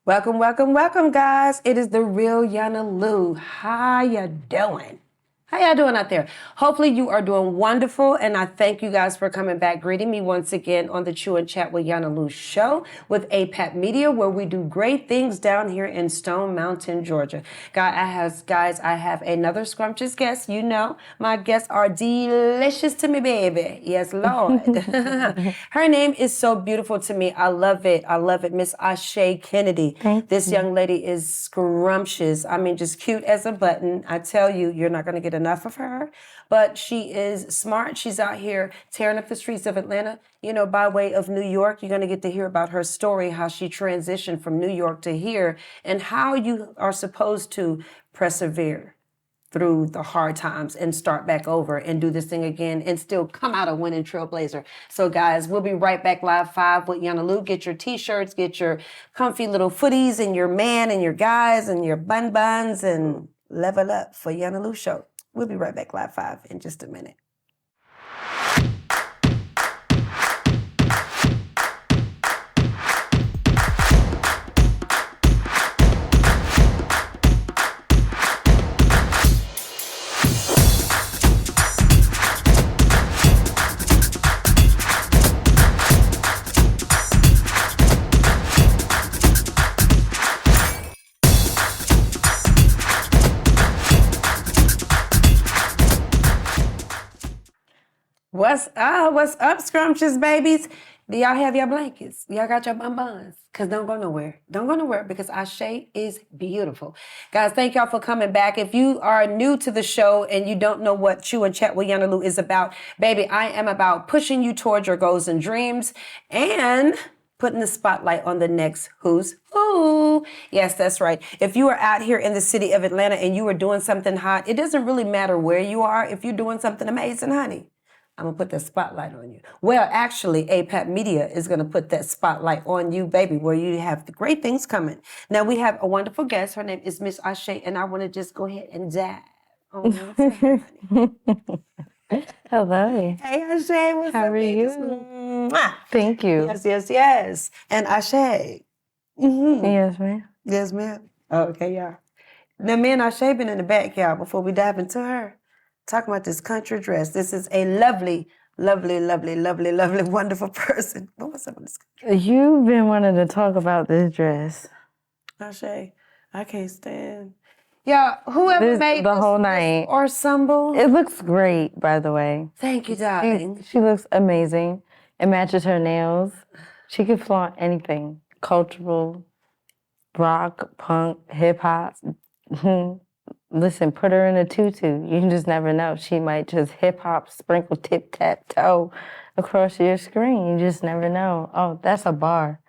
Welcome, welcome, welcome, guys. It is the real Yana Lou. How ya doing? How y'all doing out there? Hopefully you are doing wonderful, and I thank you guys for coming back, greeting me once again on the Chew and Chat with Yana Lou show with APAT Media, where we do great things down here in Stone Mountain, Georgia. Guys, I have another scrumptious guest. You know, my guests are delicious to me, baby. Yes, Lord. Her name is so beautiful to me. I love it. I love it. Miss Ashe Kennedy. This young lady is scrumptious. I mean, just cute as a button. I tell you, you're not going to get enough of her, but she is smart. She's out here tearing up the streets of Atlanta, you know, by way of New York. You're going to get to hear about her story, how she transitioned from New York to here, and how you are supposed to persevere through the hard times and start back over and do this thing again and still come out a winning trailblazer. So guys, we'll be right back live 5 with Yana Lou. Get your t-shirts, get your comfy little footies and your man and your guys and your buns and level up for Yana Lou show. We'll be right back live 5 in just a minute. What's up, scrumptious babies? Do y'all have your blankets? Y'all got your buns? Because don't go nowhere. Don't go nowhere because Ashe is beautiful. Guys, thank y'all for coming back. If you are new to the show and you don't know what Chew and Chat with Yana Lou is about, baby, I am about pushing you towards your goals and dreams and putting the spotlight on the next who's who. Yes, that's right. If you are out here in the city of Atlanta and you are doing something hot, it doesn't really matter where you are. If you're doing something amazing, honey, I'm going to put that spotlight on you. Well, actually, APAT Media is going to put that spotlight on you, baby, where you have the great things coming. Now, we have a wonderful guest. Her name is Miss Ashe, and I want to just go ahead and dive on her. Hello. Hey, Ashe, what's How up? are you? Mwah. Thank you. Yes. And Ashe. Mm-hmm. Yes, ma'am. Yes, ma'am. Oh, okay, yeah. Now, me and Ashe been in the backyard before we dive into her. Talking about this country dress. This is a lovely, wonderful person. What's up with this country? You've been wanting to talk about this dress. Ashe, I can't stand. Yeah, whoever made the this, whole night. ensemble. It looks great, by the way. Thank you, darling. She looks amazing. It matches her nails. She can flaunt anything. Cultural, rock, punk, hip hop. Listen, put her in a tutu. You just never know. She might just hip hop, sprinkle tip-tap-toe across your screen. You just never know. Oh, that's a bar.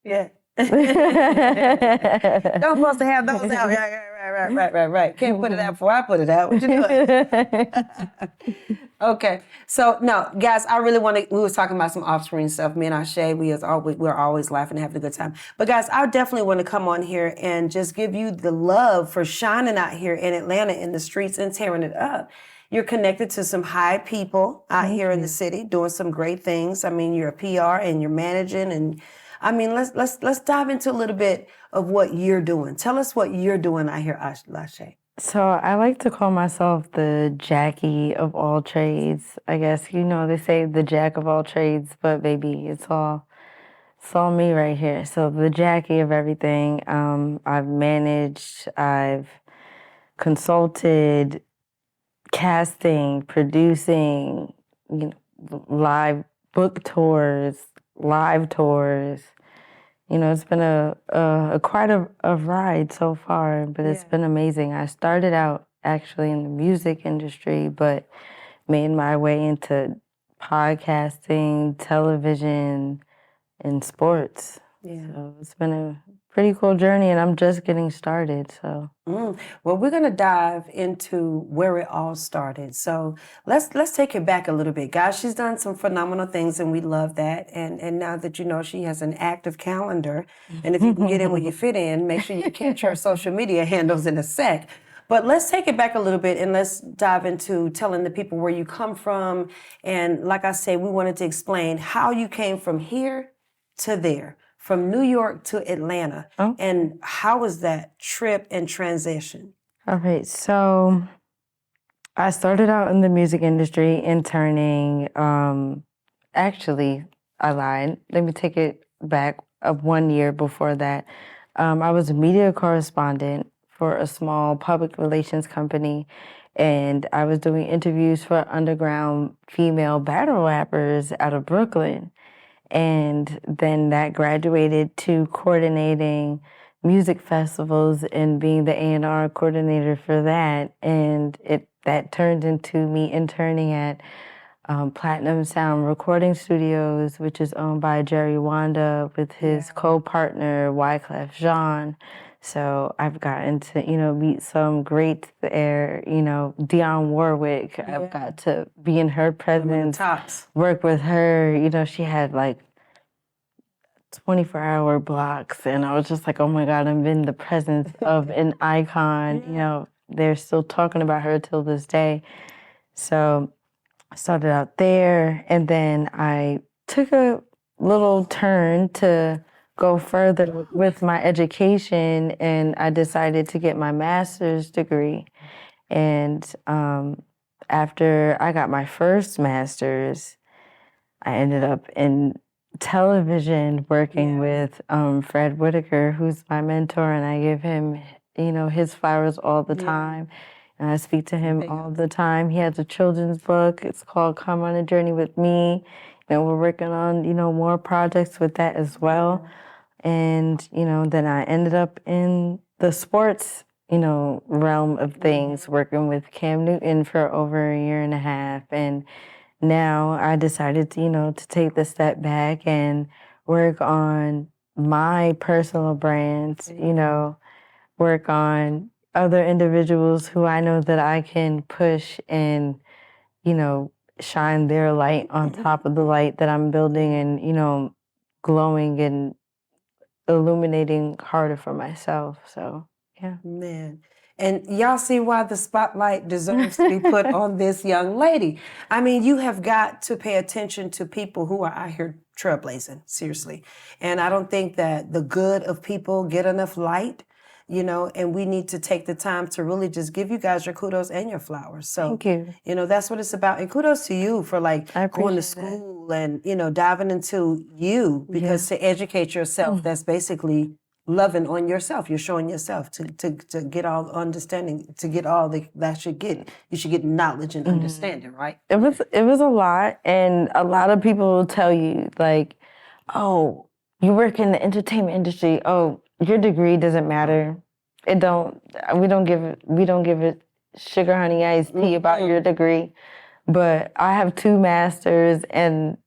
Yeah. Don't supposed to have those out. Right. Can't put it out before I put it out. What you doing? Okay. So no, guys, I really want to. We was talking about some off-screen stuff. Me and Ashe, we're always laughing and having a good time. But guys, I definitely want to come on here and just give you the love for shining out here in Atlanta in the streets and tearing it up. You're connected to some high people out here in the city doing some great things. I mean, you're a PR and you're managing and. I mean, let's dive into a little bit of what you're doing. Tell us what you're doing out here, Ashe. So I like to call myself the Jackie of all trades. I guess, you know, they say the Jack of all trades, but baby, it's all me right here. So the Jackie of everything. I've managed, I've consulted, casting, producing, you know, live book tours, live tours. You know, it's been a quite a ride so far, but it's been amazing. I started out actually in the music industry, but made my way into podcasting, television, and sports. Yeah. So it's been a pretty cool journey, and I'm just getting started. So. Well, we're gonna dive into where it all started. So let's take it back a little bit, guys. She's done some phenomenal things, and we love that. And now that you know she has an active calendar, and if you can get in where you fit in, make sure you catch her social media handles in a sec. But let's take it back a little bit and let's dive into telling the people where you come from. And like I say, we wanted to explain how you came from here to there. from New York to Atlanta. Oh. And how was that trip and transition? All right, so I started out in the music industry interning. Actually, I lied. Let me take it back 1 year before that. I was a media correspondent for a small public relations company, and I was doing interviews for underground female battle rappers out of Brooklyn. And then that graduated to coordinating music festivals and being the A&R coordinator for that. And that turned into me interning at Platinum Sound Recording Studios, which is owned by Jerry Wanda with his co-partner Wyclef Jean. So I've gotten to, meet some greats there, Dionne Warwick. I've got to be in her presence, work with her. She had like 24-hour blocks, and I was just like, oh my God, I'm in the presence of an icon. They're still talking about her till this day. So I started out there, and then I took a little turn to go further with my education, and I decided to get my master's degree. And after I got my first master's, I ended up in television working with Fred Whitaker, who's my mentor, and I give him, his flowers all the time. And I speak to him all the time. He has a children's book. It's called Come on a Journey with Me. And we're working on, more projects with that as well. And, then I ended up in the sports, realm of things, working with Cam Newton for over 1.5 years. And now I decided to, to take the step back and work on my personal brands, work on other individuals who I know that I can push and, shine their light on top of the light that I'm building and, glowing and illuminating harder for myself. So, yeah. Man. And y'all see why the spotlight deserves to be put on this young lady. I mean, you have got to pay attention to people who are out here trailblazing, seriously. And I don't think that the good of people get enough light, and we need to take the time to really just give you guys your kudos and your flowers. So, Thank you. That's what it's about. And kudos to you for going to school and, diving into you, because to educate yourself, that's basically loving on yourself. You're showing yourself to get all understanding, to get all that you should get knowledge and understanding, right? It was a lot, and a lot of people will tell you like, oh, you work in the entertainment industry. Oh, your degree doesn't matter. We don't give it sugar honey iced tea about your degree. But I have 2 masters and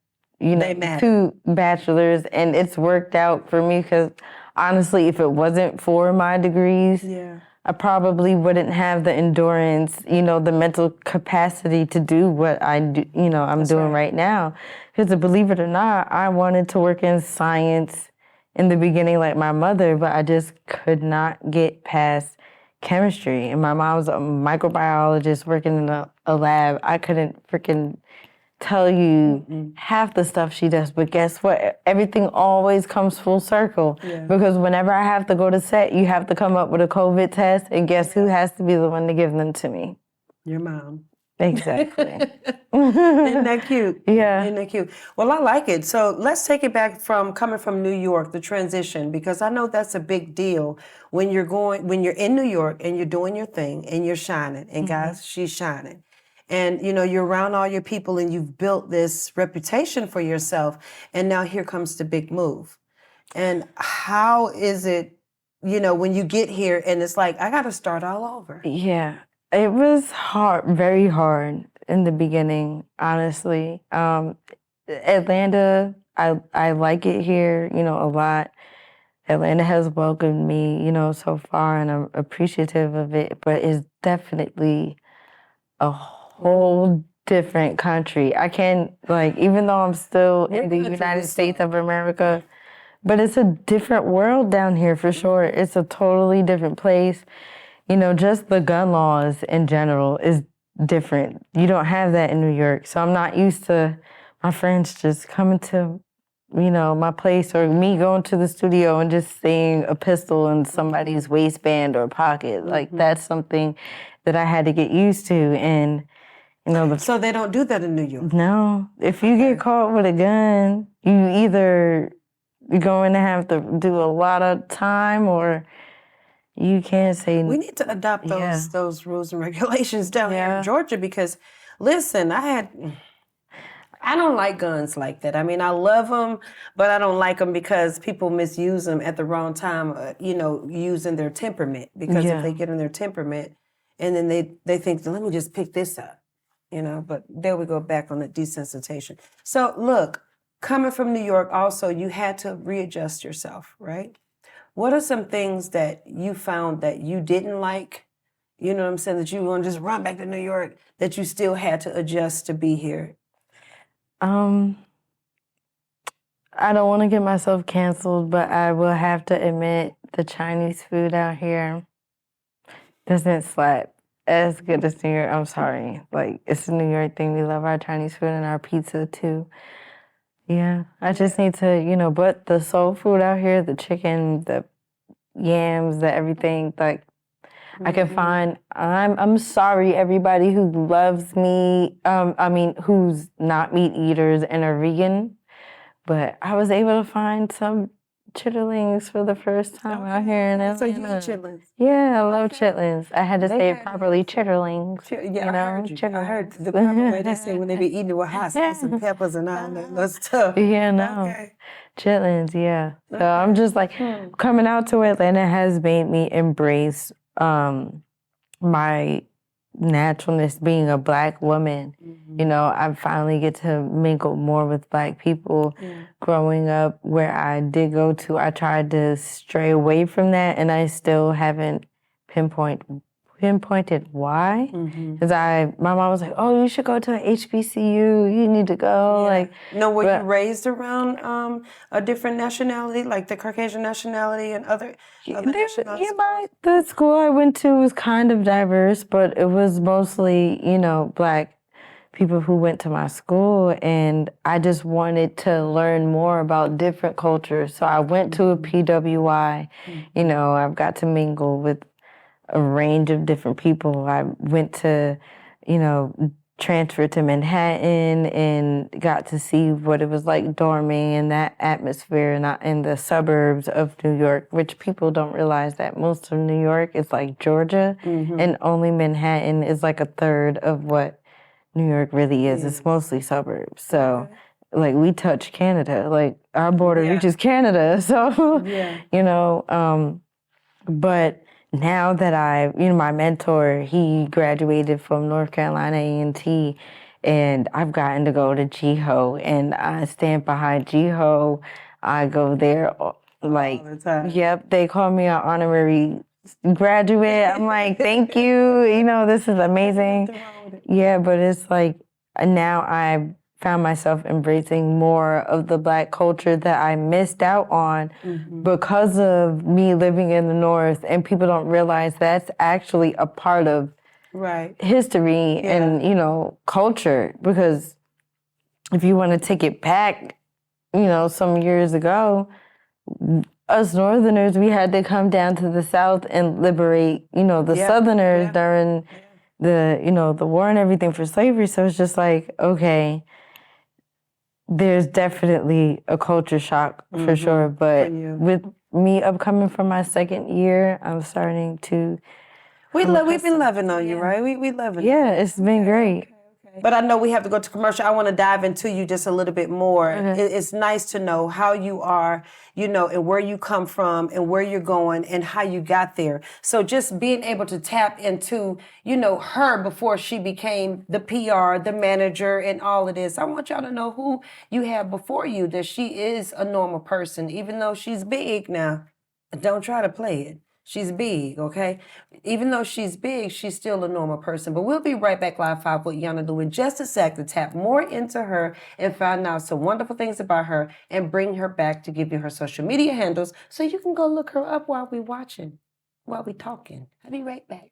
2 bachelors, and it's worked out for me because honestly, if it wasn't for my degrees, I probably wouldn't have the endurance, the mental capacity to do what I do, I'm doing right now. Because believe it or not, I wanted to work in science in the beginning like my mother, but I just could not get past chemistry. And my mom was a microbiologist working in a lab. I couldn't freaking tell you half the stuff she does, but guess what? Everything always comes full circle. Because whenever I have to go to set, you have to come up with a COVID test, and guess who has to be the one to give them to me? Your mom. Exactly. Isn't that cute? Yeah. Isn't that cute? Well, I like it. So let's take it back from coming from New York, the transition, because I know that's a big deal when you're in New York and you're doing your thing and you're shining. And guys, she's shining. And you're around all your people and you've built this reputation for yourself. And now here comes the big move. And how is it, when you get here and it's like, I got to start all over? Yeah. It was hard, very hard in the beginning, honestly. Atlanta, I like it here, a lot. Atlanta has welcomed me, so far, and I'm appreciative of it, but it's definitely a whole different country. I can't, even though I'm still in the United States of America, but it's a different world down here for sure. It's a totally different place. Just the gun laws in general is different. You don't have that in New York. So I'm not used to my friends just coming to my place, or me going to the studio and just seeing a pistol in somebody's waistband or pocket. Like, that's something that I had to get used to. And, So they don't do that in New York? No. If you get caught with a gun, you're going to have to do a lot of time, or you can't say... We need to adopt those rules and regulations down here in Georgia, because, listen, I don't like guns like that. I mean, I love them, but I don't like them because people misuse them at the wrong time, using their temperament. Because if they get in their temperament and then they think, let me just pick this up, but there we go back on the desensitization. So look, coming from New York also, you had to readjust yourself, right? What are some things that you found that you didn't like, you know what I'm saying, that you want to just run back to New York, that you still had to adjust to be here? I don't want to get myself canceled, but I will have to admit the Chinese food out here doesn't slap as good as New York. I'm sorry. Like, it's a New York thing. We love our Chinese food and our pizza too. Yeah, I just need to, but the soul food out here, the chicken, the yams, the everything, like, I can find... I'm sorry, everybody who loves me, who's not meat eaters and are vegan, but I was able to find some chitterlings for the first time out here in Atlanta. So you eat chitlins? Yeah, I love chitlins. I had to say it properly, chitterlings. Yeah, I heard you. I heard the proper way they say when they be eating it with hot sauce and peppers and all that little stuff. Yeah, no. Okay. Chitlins, yeah. So I'm just like, coming out to Atlanta has made me embrace my naturalness, being a Black woman. I finally get to mingle more with Black people. Growing up where I did go to, I tried to stray away from that, and I still haven't pinpointed why. Because my mom was like, "Oh, you should go to an HBCU. You need to go." Were you raised around a different nationality, like the Caucasian nationality and other nationalities? Yeah, the school I went to was kind of diverse, but it was mostly, Black people who went to my school, and I just wanted to learn more about different cultures. So I went to a PWI. I've got to mingle with a range of different people. I went to, transfer to Manhattan and got to see what it was like dorming in that atmosphere in the suburbs of New York, which people don't realize that most of New York is like Georgia, and only Manhattan is like a third of what New York really is. It's mostly suburbs. So, like, we touch Canada. Like, our border reaches Canada. So, but now that my mentor, he graduated from North Carolina A&T, and I've gotten to go to GHO, and I stand behind GHO. I go there, like, all the time. Yep, they call me an honorary graduate. I'm like, thank you. This is amazing. Yeah, but it's like, now I've found myself embracing more of the Black culture that I missed out on because of me living in the North, and people don't realize that's actually a part of history and, culture. Because if you want to take it back, some years ago, us Northerners, we had to come down to the South and liberate, the Southerners during the war and everything for slavery. So it's just like, okay, there's definitely a culture shock for sure, but with me upcoming from my second year, I'm starting to... We've been loving on you, right? We loving. Yeah, it's been great. But I know we have to go to commercial. I want to dive into you just a little bit more. It's nice to know how you are, and where you come from and where you're going and how you got there. So just being able to tap into, her before she became the PR, the manager, and all of this. I want y'all to know who you have before you, that she is a normal person, even though she's big now. Don't try to play it. She's big, okay? Even though she's big, she's still a normal person. But we'll be right back live 5 with YANA Lou in just a sec to tap more into her and find out some wonderful things about her and bring her back to give you her social media handles so you can go look her up while we watching, while we talking. I'll be right back.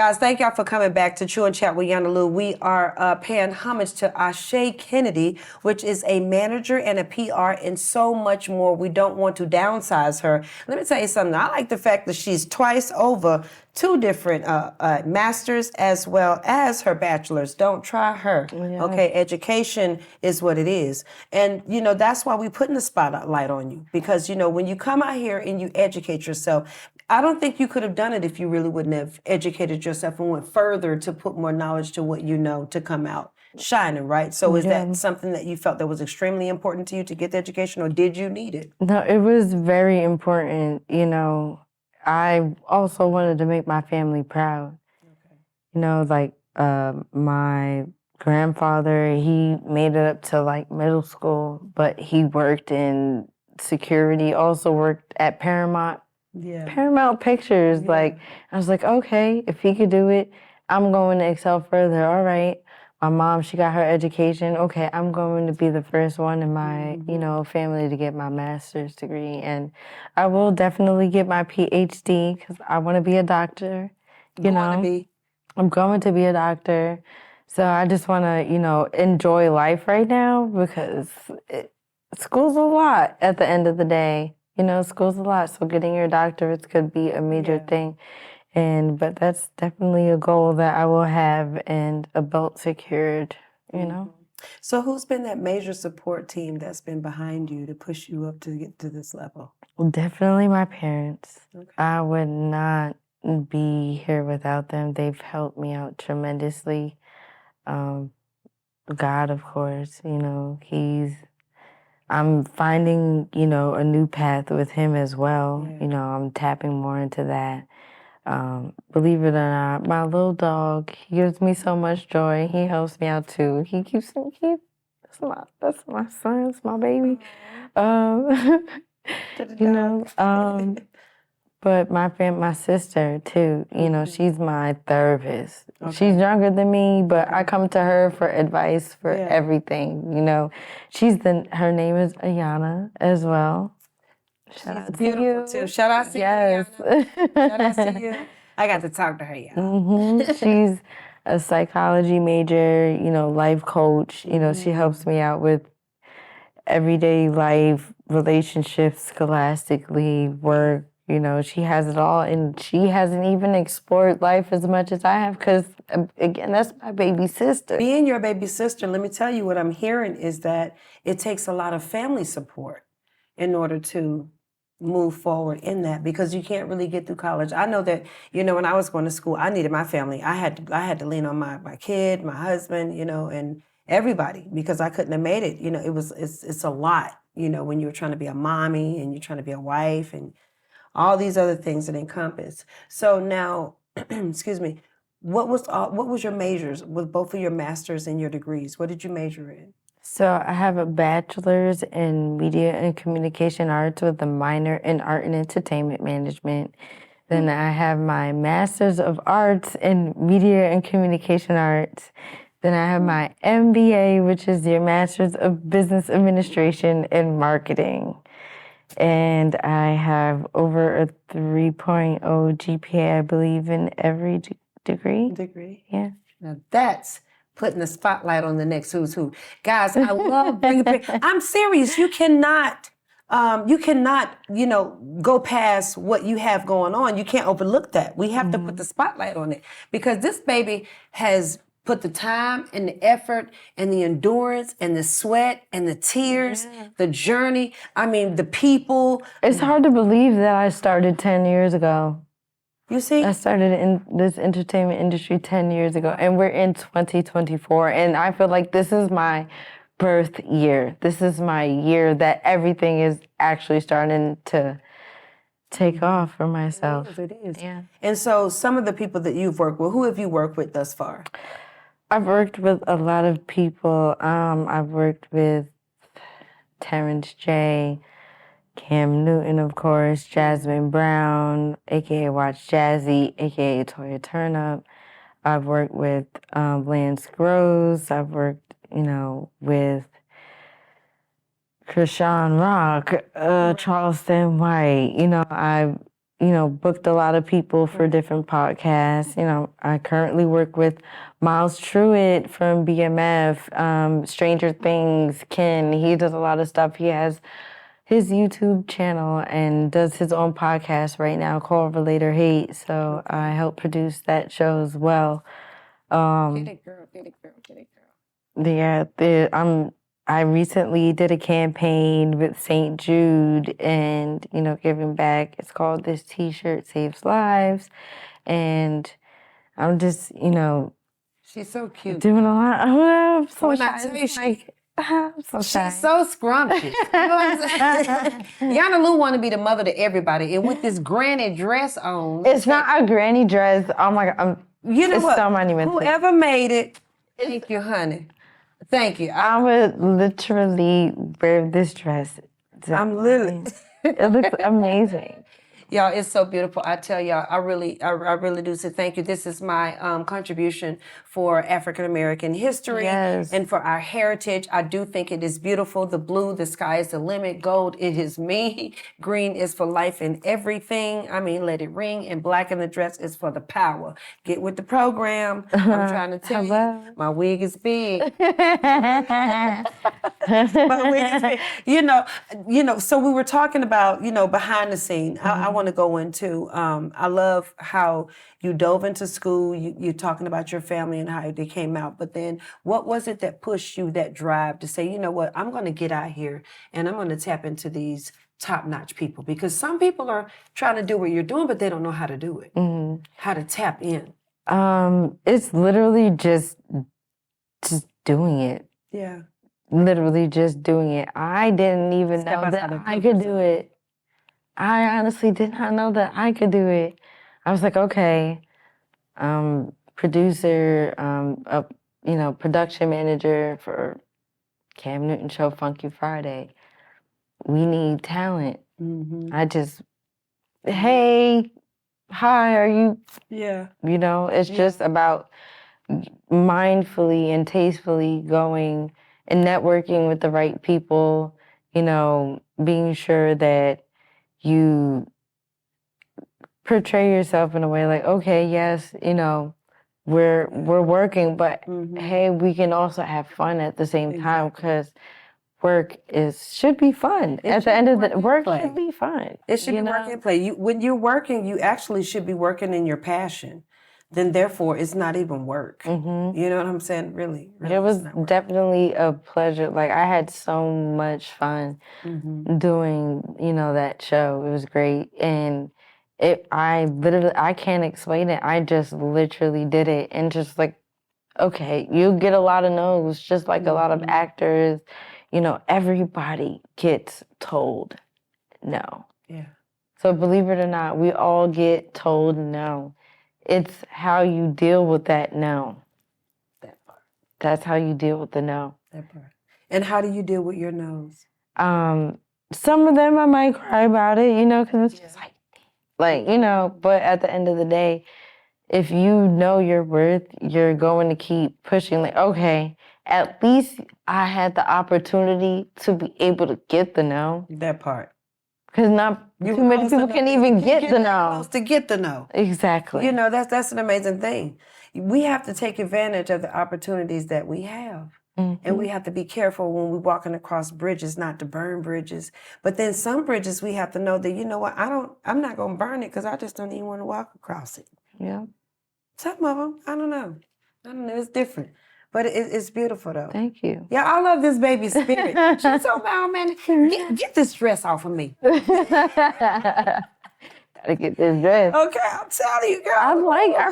Guys, thank y'all for coming back to Chew and Chat with Yana Lou. We are paying homage to Ashe Kennedy, which is a manager and a PR and so much more. We don't want to downsize her. Let me tell you something. I like the fact that she's twice over 2 different masters as well as her bachelor's. Don't try her. Yeah. Okay, education is what it is. And, that's why we put in the spotlight on you. Because, when you come out here and you educate yourself, I don't think you could have done it if you really wouldn't have educated yourself and went further to put more knowledge to what you know to come out shining, right? So is that something that you felt that was extremely important to you to get the education, or did you need it? No, it was very important. I also wanted to make my family proud. Okay. My grandfather, he made it up to like middle school, but he worked in security, also worked at Paramount. Yeah. Paramount Pictures. Yeah. I was like, okay, if he could do it, I'm going to excel further. All right. My mom, she got her education. Okay, I'm going to be the first one in my, family to get my master's degree. And I will definitely get my PhD because I want to be a doctor. I'm going to be a doctor. So I just want to, enjoy life right now because school's a lot at the end of the day. School's a lot, so getting your doctorates could be a major thing. But that's definitely a goal that I will have and a belt secured, So who's been that major support team that's been behind you to push you up to get to this level? Well, definitely my parents. Okay. I would not be here without them. They've helped me out tremendously. God, of course, I'm finding, a new path with him as well. Yeah. I'm tapping more into that. Believe it or not, my little dog, he gives me so much joy. He helps me out too. That's my son, it's my baby. But my sister too, she's my therapist. Okay. She's younger than me, but I come to her for advice for everything, her name is YANA as well. Shout out to you. Too. Shout out to you. Shout out to you. I got to talk to her, y'all. She's a psychology major, life coach. She helps me out with everyday life, relationships, scholastically, work. She has it all, and she hasn't even explored life as much as I have because, again, that's my baby sister. Being your baby sister, let me tell you what I'm hearing is that it takes a lot of family support in order to move forward in that, because you can't really get through college. I know that, when I was going to school, I needed my family. I had to lean on my kid, my husband, and everybody, because I couldn't have made it. It's a lot, when you're trying to be a mommy and you're trying to be a wife and all these other things that encompass. So now, excuse me, what was your majors with both of your masters and your degrees? What did you major in? So I have a bachelor's in media and communication arts with a minor in art and entertainment management. Then I have my master's of arts in media and communication arts. Then I have my MBA, which is your master's of business administration and marketing. And I have over a 3.0 GPA, I believe, in every degree. Yeah. Now that's putting the spotlight on the next who's who. Guys, I love bringing I'm serious. You cannot, go past what you have going on. You can't overlook that. We have to put the spotlight on it because this baby has put the time and the effort and the endurance and the sweat and the tears, the journey. I mean, the people. It's hard to believe that I started 10 years ago. You see? I started in this entertainment industry 10 years ago, and we're in 2024, and I feel like this is my birth year. This is my year that everything is actually starting to take off for myself. It is. Yeah. And so some of the people that you've worked with, who have you worked with thus far? I've worked with a lot of people. I've worked with Terrence J., Cam Newton, of course, Jasmine Brown, a.k.a. Watch Jazzy, a.k.a. Toya Turnup. I've worked with Lance Gross. I've worked, with Krishan Rock, Charleston White. booked a lot of people for different podcasts. I currently work with Miles Truitt from BMF, Stranger Things, Ken. He does a lot of stuff. He has his YouTube channel and does his own podcast right now called Relator Hate. So I help produce that show as well. Get it, girl. Get it, girl. Get it, girl. I recently did a campaign with St. Jude and, giving back. It's called This T-Shirt Saves Lives. And I'm just, She's so cute. doing a lot. I'm so When shy. I tell you, I'm so shy. she's so scrumptious. You know what I'm saying? Yana Lou want to be the mother to everybody. And with this granny dress on. It's not a granny dress. Oh my God. You know it's what? so monumental. Whoever made it, thank you, honey. Thank you. I would literally wear this dress. I'm literally. It looks amazing. Y'all, it's so beautiful. I tell y'all, I really do say thank you. This is my contribution for African American history Yes. and for our heritage. I do think it is beautiful. The blue, the sky is the limit. Gold, it is me. Green is for life and everything. I mean, let it ring. And black in the dress is for the power. Get with the program. I'm trying to tell you, my wig is big. My wig is big. So we were talking about, behind the scene. I want to go into, I love how you dove into school, you're talking about your family and how they came out, but then what was it that pushed you, that drive to say, you know what, I'm going to get out here and I'm going to tap into these top-notch people? Because some people are trying to do what you're doing, but they don't know how to do it, how to tap in. It's literally just doing it. Yeah. Literally just doing it. I didn't even know that I could do it. I honestly did not know that I could do it. I was like, okay, producer, production manager for Cam Newton show Funky Friday. We need talent. I just, hey, hi, are you? Yeah. It's just about mindfully and tastefully going and networking with the right people, being sure that you portray yourself in a way like, okay, yes, we're working, but hey, we can also have fun at the same time, because work should be fun. At the end of the work should be fun. It should be work and play. When you're working, you actually should be working in your passion. Then therefore, it's not even work. You know what I'm saying? Really, it was definitely a pleasure. Like, I had so much fun doing, that show. It was great. And I can't explain it. I just literally did it. And just like, okay, you get a lot of no's, just like a lot of actors. Everybody gets told no. Yeah. So believe it or not, we all get told no. It's how you deal with that no. That part. That's how you deal with the no. That part. And how do you deal with your no's? Some of them I might cry about it, because it's just but at the end of the day, if you know your worth, you're going to keep pushing. Like, okay, at least I had the opportunity to be able to get the no. That part. Because not too many people can even get the no. Close to get the no. Exactly. That's an amazing thing. We have to take advantage of the opportunities that we have. And we have to be careful when we're walking across bridges, not to burn bridges. But then some bridges, we have to know that, you know what, I'm not going to burn it because I just don't even want to walk across it. Yeah. Some of them, I don't know. It's different. But it's beautiful, though. Thank you. Yeah, I love this baby's spirit. She's so romantic. Get this dress off of me. Gotta get this dress. Okay, I'm telling you, girl. I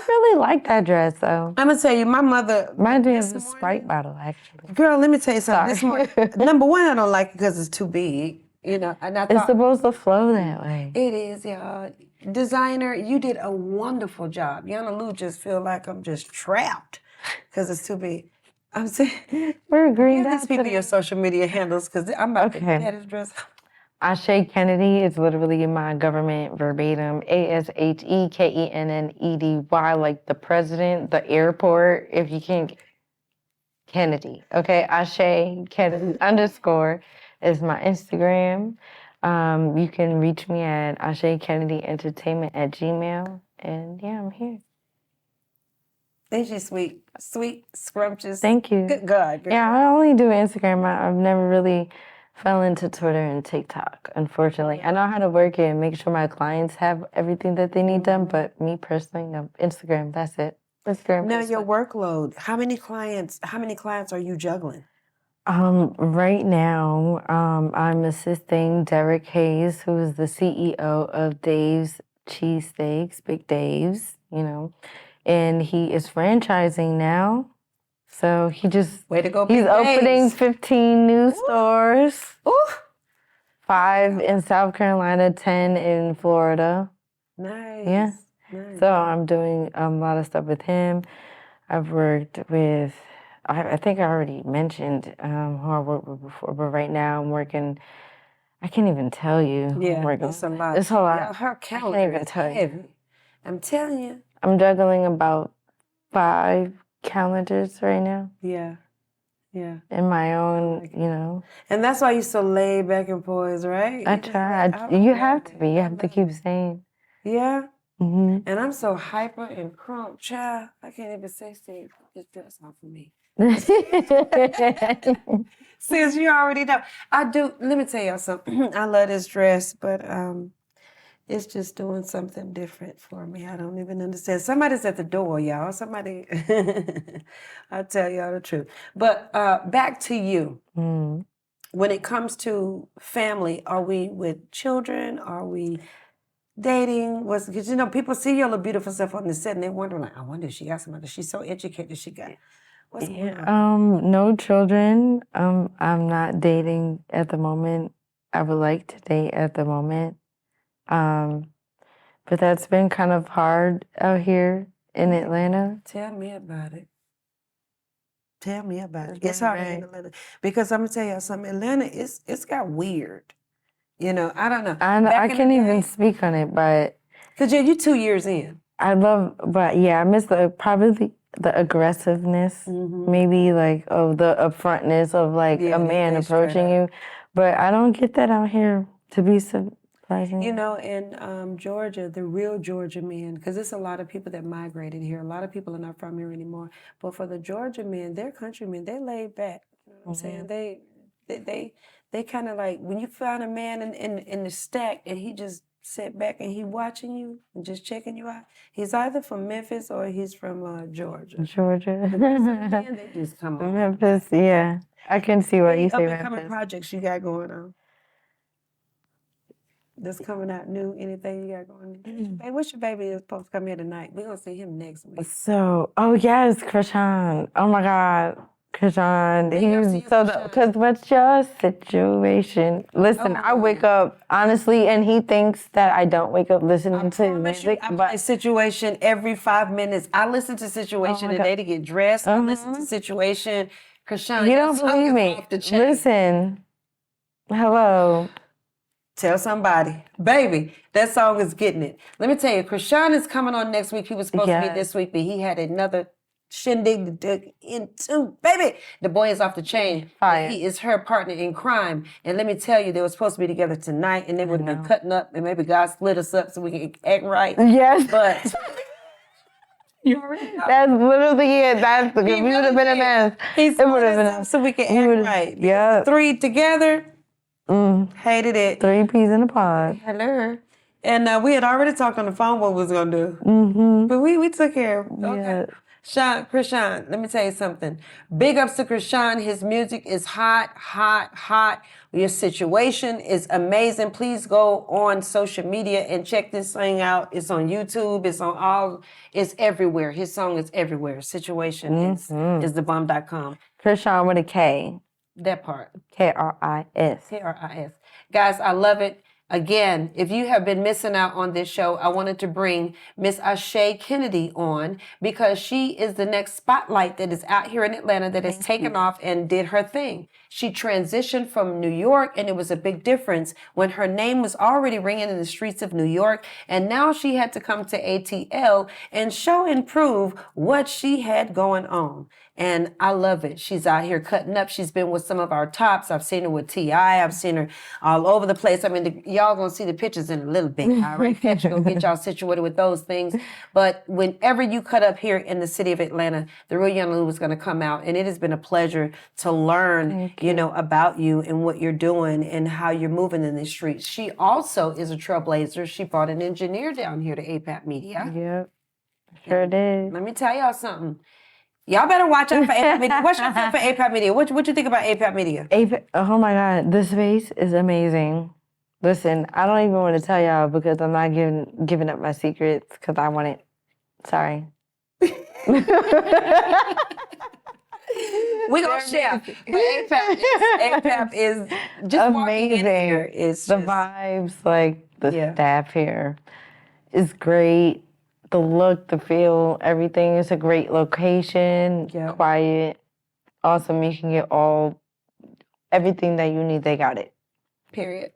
really like that dress, though. I'm gonna tell you, my mother. My dress is a Sprite bottle, actually. Girl, let me tell you something. This morning, number one, I don't like it because it's too big. And I thought, it's supposed to flow that way. It is, y'all. Designer, you did a wonderful job. Yana Lou just feel like I'm just trapped because it's too big. I'm saying, we're agreeing. Give these people your social media handles because I'm about to get his dress. Ashe Kennedy is literally my government verbatim. ASHEKENNEDY, like the president, the airport. If you can't, Kennedy. Okay, Ashe Kennedy _ is my Instagram. You can reach me at Ashe Kennedy Entertainment at Gmail. And yeah, I'm here. Ain't she sweet? Sweet, scrumptious. Thank you. Good God. Girl. Yeah, I only do Instagram. I've never really fell into Twitter and TikTok, unfortunately. I know how to work it and make sure my clients have everything that they need done, but me personally, no, Instagram, that's it. Instagram. Now your workload. How many clients are you juggling? Right now, I'm assisting Derek Hayes, who is the CEO of Dave's Cheesesteaks, Big Dave's, and he is franchising now. So Way to go, he's Big opening Dave's. 15 new stores, Ooh. 5 in South Carolina, 10 in Florida. Nice. Yeah. Nice. So I'm doing a lot of stuff with him. I've worked with, I think I already mentioned who I worked with before, but right now I'm working, I can't even tell you who I'm working it's with. a lot. It's a lot. Yeah, her I calendar can't even is tell you. heavy. I'm telling you. I'm juggling about 5 calendars right now. Yeah. Yeah. In my own, And that's why you're so laid back and poised, right? I You're just try. like, I You love have to it. be. You I have to love keep it. saying. Yeah. Mm-hmm. And I'm so hyper and crunk, child. I can't even say, Steve, this dress off of me. Since you already know. I do, let me tell y'all something. I love this dress, but it's just doing something different for me. I don't even understand. Somebody's at the door, y'all. Somebody, I'll tell y'all the truth. But back to you. Mm. When it comes to family, are we with children? Are we dating? Because people see your little beautiful stuff on the set and they wonder, like, I wonder if she got somebody. She's so educated. She got what's going on? No children. I'm not dating at the moment. I would like to date at the moment. But that's been kind of hard out here in Atlanta. Tell me about it. Tell me about it. It's It's hard been in Atlanta because I'm gonna tell you something. Atlanta, it's got weird. I don't know. I can't even speak on it, but because you're 2 years in. I miss probably the aggressiveness, maybe like of the upfrontness of like a man approaching you, but I don't get that out here, to be surprising. In Georgia, the real Georgia men, because there's a lot of people that migrated here. A lot of people are not from here anymore. But for the Georgia men, they're countrymen. They laid back. You know what I'm saying? They kind of like when you find a man in the stack and he just sit back and he watching you and just checking you out. He's either from Memphis or he's from Georgia. Georgia. The rest of the men, they just come on. Memphis, yeah. I can see what you say, Up and coming Memphis. projects you got going on. That's coming out new, anything you got going on? Hey, what's your baby is supposed to come here tonight? We're going to see him next week. So, yes, Krishan. Oh my God, Krishan. Because what's your situation? Listen, I wake up, honestly, and he thinks that I don't wake up listening to music. I play Situation every 5 minutes. I listen to Situation today to get dressed. I listen to Situation. Krishan, you don't believe me. Listen, hello. Tell somebody. Baby, that song is getting it. Let me tell you, Krishan is coming on next week. He was supposed to be this week, but he had another shindig to dig into. Baby, the boy is off the chain. Fire. He is her partner in crime. And let me tell you, they were supposed to be together tonight, and they would have been cutting up, and maybe God split us up so we can act right. Yes. But you already know. That's literally it. We would have been a mess. It would have been up so we can act right. Yeah. 3 together. Hated it. 3 peas in a pod. Hello. And we had already talked on the phone what we was going to do. But we took care of it. Okay. Krishan, let me tell you something. Big ups to Krishan. His music is hot, hot, hot. Your situation is amazing. Please go on social media and check this thing out. It's on YouTube. It's everywhere. His song is everywhere. Situation is thebomb.com. Krishan with a K. That part. K-R-I-S. K-R-I-S. Guys, I love it. Again, if you have been missing out on this show, I wanted to bring Miss Ashe Kennedy on because she is the next spotlight that is out here in Atlanta that has taken off and did her thing. She transitioned from New York, and it was a big difference when her name was already ringing in the streets of New York, and now she had to come to ATL and show and prove what she had going on. And I love it. She's out here cutting up. She's been with some of our tops. I've seen her with T.I. I've seen her all over the place. I mean, y'all gonna see the pictures in a little bit. All right, Fetch, gonna get y'all situated with those things. But whenever you cut up here in the city of Atlanta, the Real Yana Lou is gonna come out. And it has been a pleasure to learn, you know, about you and what you're doing and how you're moving in the streets. She also is a trailblazer. She brought an engineer down here to APAP Media. Yep, sure did. Let me tell y'all something. Y'all better watch out for APAP Media. What's your feel for APAP Media? What you think about APAP Media? Oh my God, this space is amazing. Listen, I don't even want to tell y'all because I'm not giving up my secrets because I want it. Sorry. We gonna share. APAP is just amazing. It's the vibes, like the staff here is great. The look, the feel, everything is a great location. Quiet, awesome. You can get everything that you need. They got it. Period.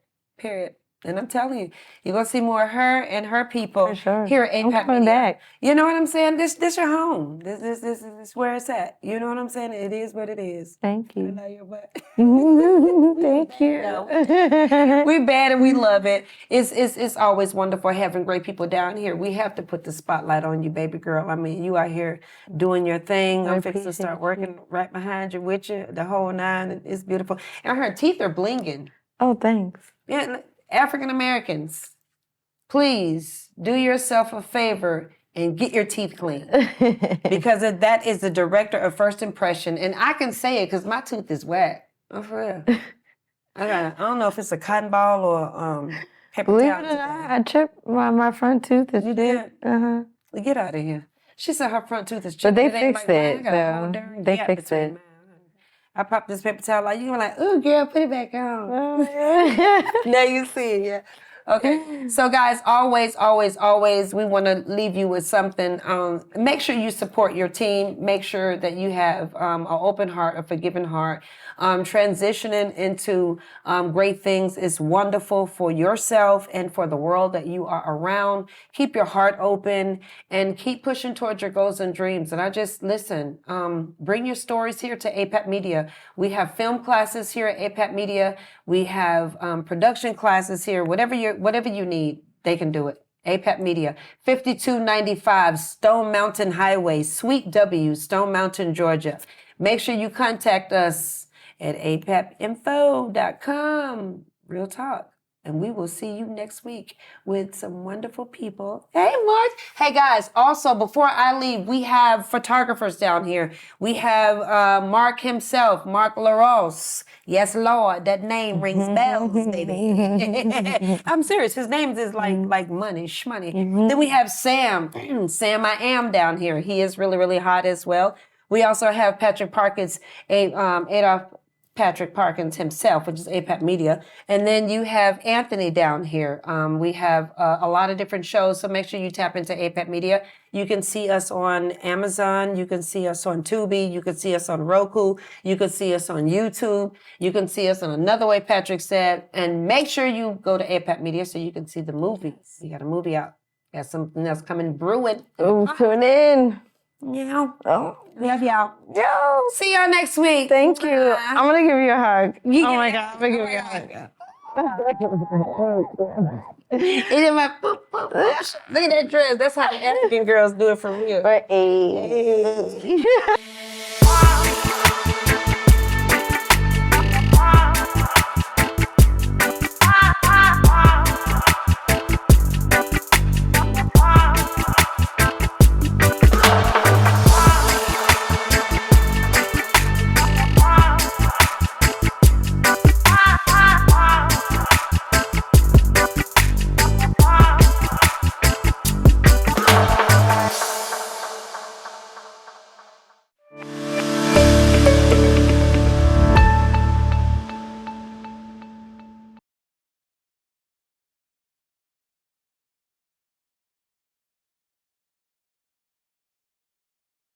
And I'm telling you, you're gonna see more of her and her people here at APAP I'm coming Media. back. You know what I'm saying? This your home. This is where it's at. You know what I'm saying? It is what it is. Thank you. I love your butt. Thank you. We're bad and we love it. It's always wonderful having great people down here. We have to put the spotlight on you, baby girl. I mean, you out here doing your thing. I'm fixing to start working right behind you with you, the whole nine. It's beautiful. And her teeth are blinging. Oh, thanks. Yeah, African Americans, please do yourself a favor and get your teeth clean. Because that is the director of first impression. And I can say it because my tooth is whack. Oh, for real. I don't know if it's a cotton ball or paper Believe towel. it or not, I chipped my front tooth. You did? Uh-huh. Get out of here. She said her front tooth is chipped. But they ain't fixed like it, mine. I got a whole though. darn They gap fixed between it. mine. I popped this paper towel out. You were like, "Ooh, girl, put it back on." Now you see it, yeah. Okay, so guys, always, we want to leave you with something. Make sure you support your team. Make sure that you have an open heart, a forgiving heart. Transitioning into great things is wonderful for yourself and for the world that you are around. Keep your heart open and keep pushing towards your goals and dreams. And I just, listen, bring your stories here to APAP Media. We have film classes here at APAP Media. We have production classes here. Whatever you need, they can do it. APAP Media, 5295 Stone Mountain Highway, Suite W, Stone Mountain, Georgia. Make sure you contact us at apapinfo.com. Real talk. And we will see you next week with some wonderful people. Hey, Mark. Hey, guys. Also, before I leave, we have photographers down here. We have Mark himself, Mark LaRose. Yes, Lord. That name rings bells, baby. I'm serious. His name is like money, shmoney. Then we have Sam. Sam I Am down here. He is really, really hot as well. We also have Patrick Parkins, Adolph Patrick Parkins himself, which is APAP Media. And then you have Anthony down here. We have a lot of different shows, so make sure you tap into APAP Media. You can see us on Amazon. You can see us on Tubi. You can see us on Roku. You can see us on YouTube. You can see us on Another Way Patrick Said. And make sure you go to APAP Media so you can see the movies. We got a movie out. Got something else coming brewing. Oh, tune in. Yeah. Oh, love y'all. yo. See y'all next week. Thank you. I'm going to give you a hug. You oh, give my me- God. I'm going to give you a hug. And then my boop, boop, boop. Look at that dress. That's how the African girls do it for real. Hey.